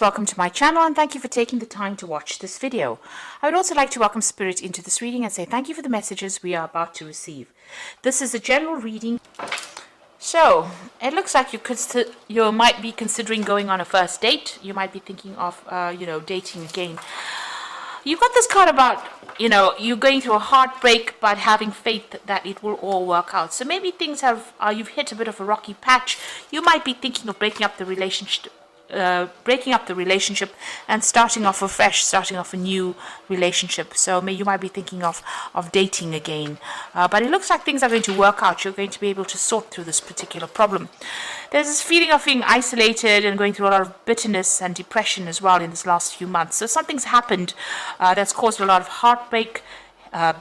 Welcome to my channel and thank you for taking the time to watch this video. I would also like to welcome Spirit into this reading and say thank you for the messages we are about to receive. This is a general reading. So, it looks like you might be considering going on a first date. You might be thinking of, dating again. You've got this card about, you're going through a heartbreak, but having faith that it will all work out. So maybe you've hit a bit of a rocky patch. You might be thinking of breaking up the relationship and starting off afresh, starting off a new relationship. So you might be thinking of dating again. But it looks like things are going to work out. You're going to be able to sort through this particular problem. There's this feeling of being isolated and going through a lot of bitterness and depression as well in this last few months. So something's happened that's caused a lot of heartbreak,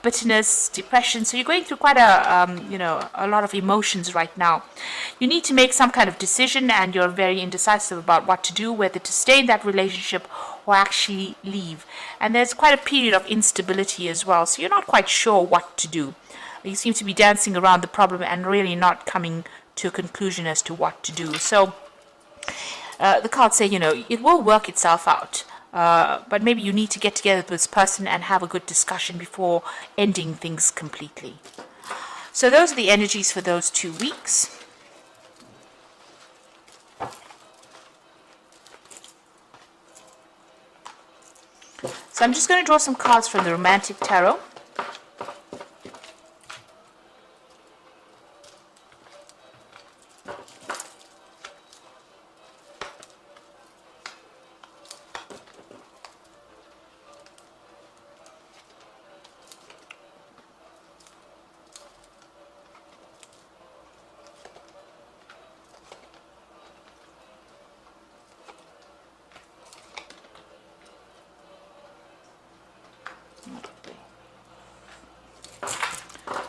bitterness, depression. So you're going through quite a lot of emotions right now. You need to make some kind of decision and you're very indecisive about what to do, whether to stay in that relationship or actually leave. And there's quite a period of instability as well. So you're not quite sure what to do. You seem to be dancing around the problem and really not coming to a conclusion as to what to do. So the cards say, it will work itself out. But maybe you need to get together with this person and have a good discussion before ending things completely. So those are the energies for those 2 weeks. So I'm just going to draw some cards from the Romantic Tarot.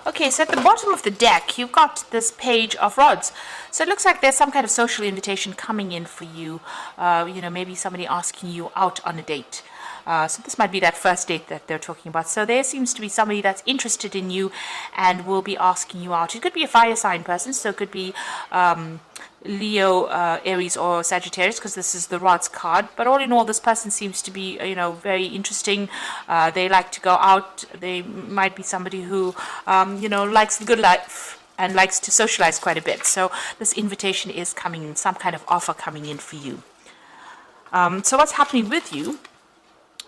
Okay, so at the bottom of the deck, you've got this Page of Rods. So it looks like there's some kind of social invitation coming in for you. Maybe somebody asking you out on a date. So this might be that first date that they're talking about. So there seems to be somebody that's interested in you and will be asking you out. It could be a fire sign person, so it could be Leo, Aries, or Sagittarius, because this is the Rods card. But all in all, this person seems to be, very interesting. They like to go out. They might be somebody who, likes the good life and likes to socialize quite a bit. So this invitation is coming in, some kind of offer coming in for you. So what's happening with you?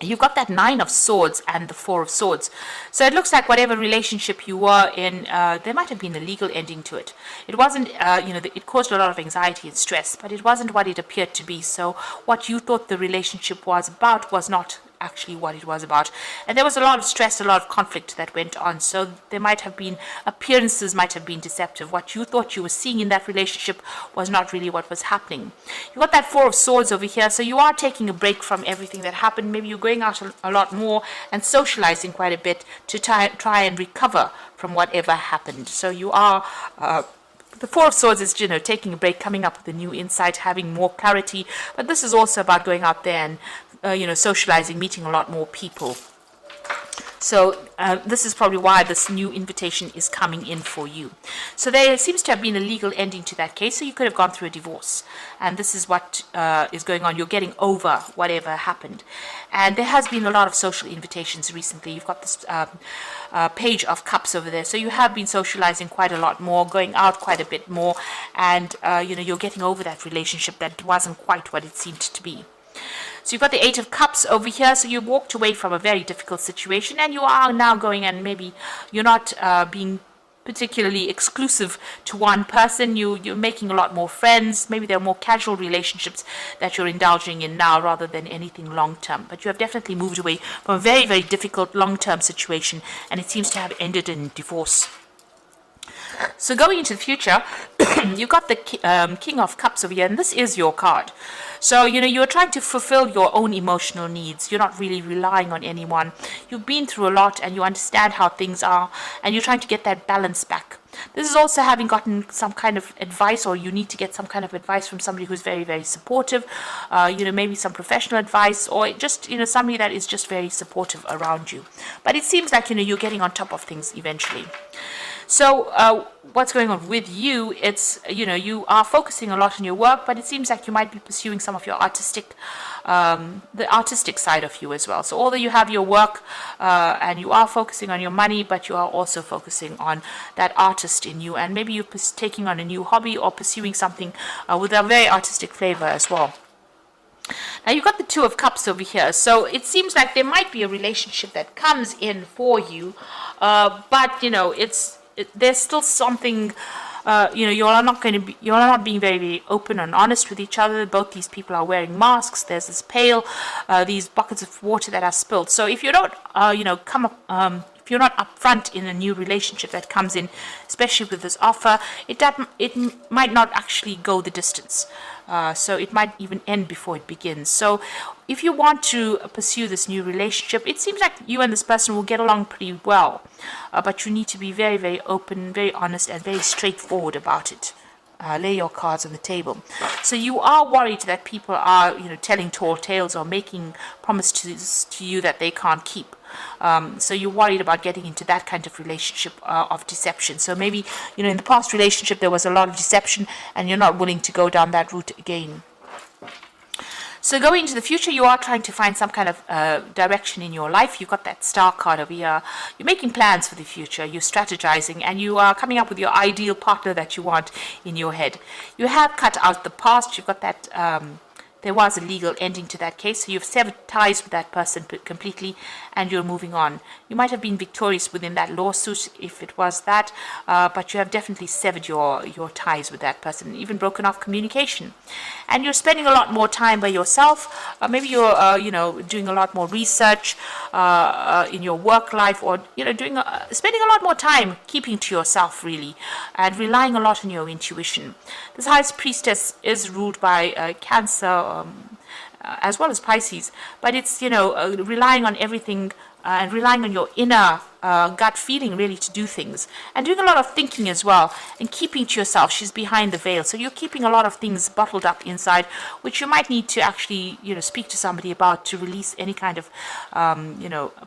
You've got that 9 of Swords and the 4 of Swords. So it looks like whatever relationship you were in, there might have been a legal ending to it. It wasn't, it caused a lot of anxiety and stress, but it wasn't what it appeared to be. So what you thought the relationship was about was not actually what it was about. And there was a lot of stress, a lot of conflict that went on. So there might have been, appearances might have been deceptive. What you thought you were seeing in that relationship was not really what was happening. You got that 4 of Swords over here. So you are taking a break from everything that happened. Maybe you're going out a lot more and socializing quite a bit to try and recover from whatever happened. So you are the 4 of Swords is, taking a break, coming up with a new insight, having more clarity. But this is also about going out there and socializing, meeting a lot more people. So this is probably why this new invitation is coming in for you. So there seems to have been a legal ending to that case. So you could have gone through a divorce. And this is what is going on. You're getting over whatever happened. And there has been a lot of social invitations recently. You've got this Page of Cups over there. So you have been socializing quite a lot more, going out quite a bit more. And, you're getting over that relationship that wasn't quite what it seemed to be. So you've got the 8 of Cups over here. So you walked away from a very difficult situation and you are now going, and maybe you're not being particularly exclusive to one person. You're making a lot more friends. Maybe there are more casual relationships that you're indulging in now rather than anything long-term. But you have definitely moved away from a very, very difficult long-term situation, and it seems to have ended in divorce. So going into the future, you've got the King of Cups over here, and this is your card. So, you're trying to fulfill your own emotional needs. You're not really relying on anyone. You've been through a lot and you understand how things are, and you're trying to get that balance back. This is also having gotten some kind of advice, or you need to get some kind of advice from somebody who's very, very supportive, maybe some professional advice, or just, somebody that is just very supportive around you. But it seems like, you're getting on top of things eventually. So what's going on with you? It's, you are focusing a lot on your work, but it seems like you might be pursuing some of your the artistic side of you as well. So although you have your work and you are focusing on your money, but you are also focusing on that artist in you, and maybe you're taking on a new hobby or pursuing something with a very artistic flavor as well. Now you've got the Two of Cups over here, so it seems like there might be a relationship that comes in for you, but there's still something. You're not being very, very open and honest with each other. Both these people are wearing masks. There's this pail, these buckets of water that are spilled. So if you don't, if you're not upfront in a new relationship that comes in, especially with this offer, it might not actually go the distance. So it might even end before it begins. So if you want to pursue this new relationship, it seems like you and this person will get along pretty well. But you need to be very, very open, very honest, and very straightforward about it. Lay your cards on the table. So you are worried that people are, telling tall tales or making promises to you that they can't keep. So you're worried about getting into that kind of relationship of deception. So maybe, in the past relationship there was a lot of deception and you're not willing to go down that route again. So going into the future, you are trying to find some kind of direction in your life. You've got that star card over here. You're making plans for the future. You're strategizing, and you are coming up with your ideal partner that you want in your head. You have cut out the past. You've got that. There was a legal ending to that case, so you've severed ties with that person completely, and you're moving on. You might have been victorious within that lawsuit if it was that, but you have definitely severed your ties with that person, even broken off communication. And you're spending a lot more time by yourself. Maybe you're, doing a lot more research in your work life, or spending a lot more time keeping to yourself really, and relying a lot on your intuition. This High Priestess is ruled by Cancer. As well as Pisces, but it's relying on everything and relying on your inner gut feeling really to do things, and doing a lot of thinking as well, and keeping to yourself. She's behind the veil, so you're keeping a lot of things bottled up inside, which you might need to actually speak to somebody about to release any kind of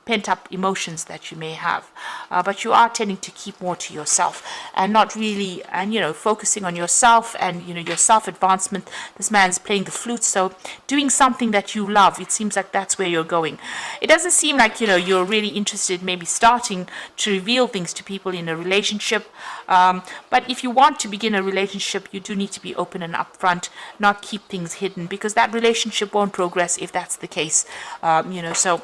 pent up emotions that you may have. But you are tending to keep more to yourself and not really, and focusing on yourself and your self advancement. This man's playing the flute, so doing something that you love. It seems like that's where you're going. It doesn't seem like you're really interested maybe starting to reveal things to people in a relationship, but if you want to begin a relationship, you do need to be open and upfront, not keep things hidden, because that relationship won't progress if that's the case. So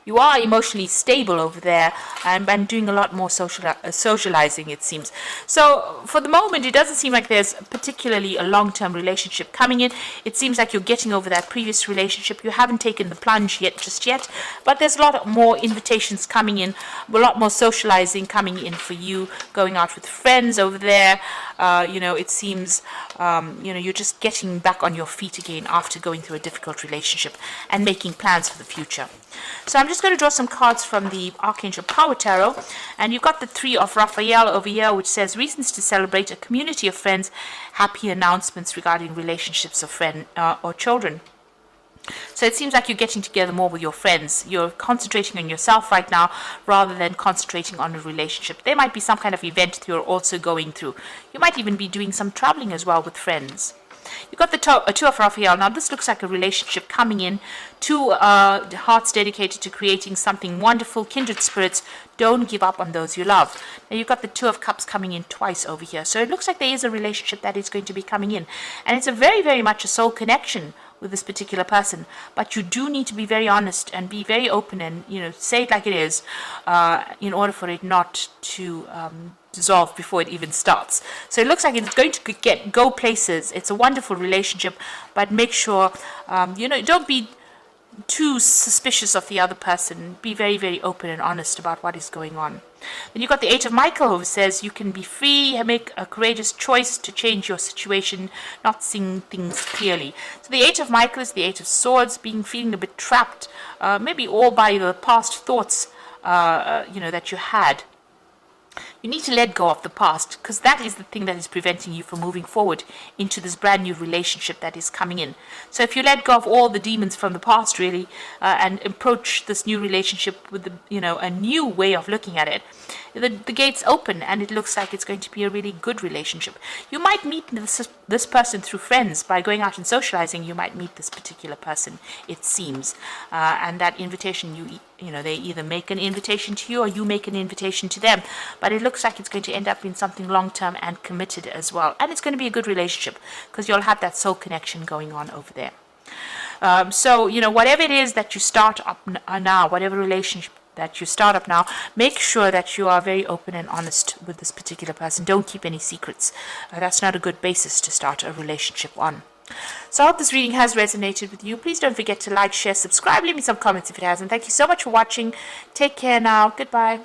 you are emotionally stable over there, and doing a lot more socializing, it seems. So for the moment, it doesn't seem like there's particularly a long-term relationship coming in. It seems like you're getting over that previous relationship. You haven't taken the plunge just yet, but there's a lot more invitations coming in, a lot more socializing coming in for you, going out with friends over there. It seems, you're just getting back on your feet again after going through a difficult relationship and making plans for the future. So I'm just going to draw some cards from the Archangel Power Tarot, and you've got the Three of Raphael over here, which says reasons to celebrate a community of friends, happy announcements regarding relationships of friends or children. So it seems like you're getting together more with your friends. You're concentrating on yourself right now rather than concentrating on a relationship. There might be some kind of event that you're also going through. You might even be doing some traveling as well with friends. You've got the Two of Raphael. Now this looks like a relationship coming in. Two hearts dedicated to creating something wonderful, kindred spirits. Don't give up on those you love. Now you've got the Two of Cups coming in twice over here. So it looks like there is a relationship that is going to be coming in. And it's a very, very much a soul connection with this particular person, but you do need to be very honest and be very open and say it like it is, in order for it not to dissolve before it even starts. So it looks like it's going to go places. It's a wonderful relationship, but make sure don't be too suspicious of the other person. Be very, very open and honest about what is going on. Then you've got the Eight of Michael, who says you can be free, make a courageous choice to change your situation, not seeing things clearly. So the Eight of Michael is the Eight of Swords, feeling a bit trapped, maybe all by the past thoughts, that you had. You need to let go of the past, because that is the thing that is preventing you from moving forward into this brand new relationship that is coming in. So if you let go of all the demons from the past, really, and approach this new relationship with a new way of looking at it, the gates open, and it looks like it's going to be a really good relationship. You might meet this person through friends. By going out and socializing, you might meet this particular person, it seems, and that invitation, they either make an invitation to you or you make an invitation to them, but it looks like it's going to end up in something long-term and committed as well, and it's going to be a good relationship because you'll have that soul connection going on over there. So whatever it is that you start up now, whatever relationship that you start up now, make sure that you are very open and honest with this particular person. Don't keep any secrets. That's not a good basis to start a relationship on. So I hope this reading has resonated with you. Please don't forget to like, share, subscribe, leave me some comments if it hasn't. Thank you so much for watching. Take care now. Goodbye.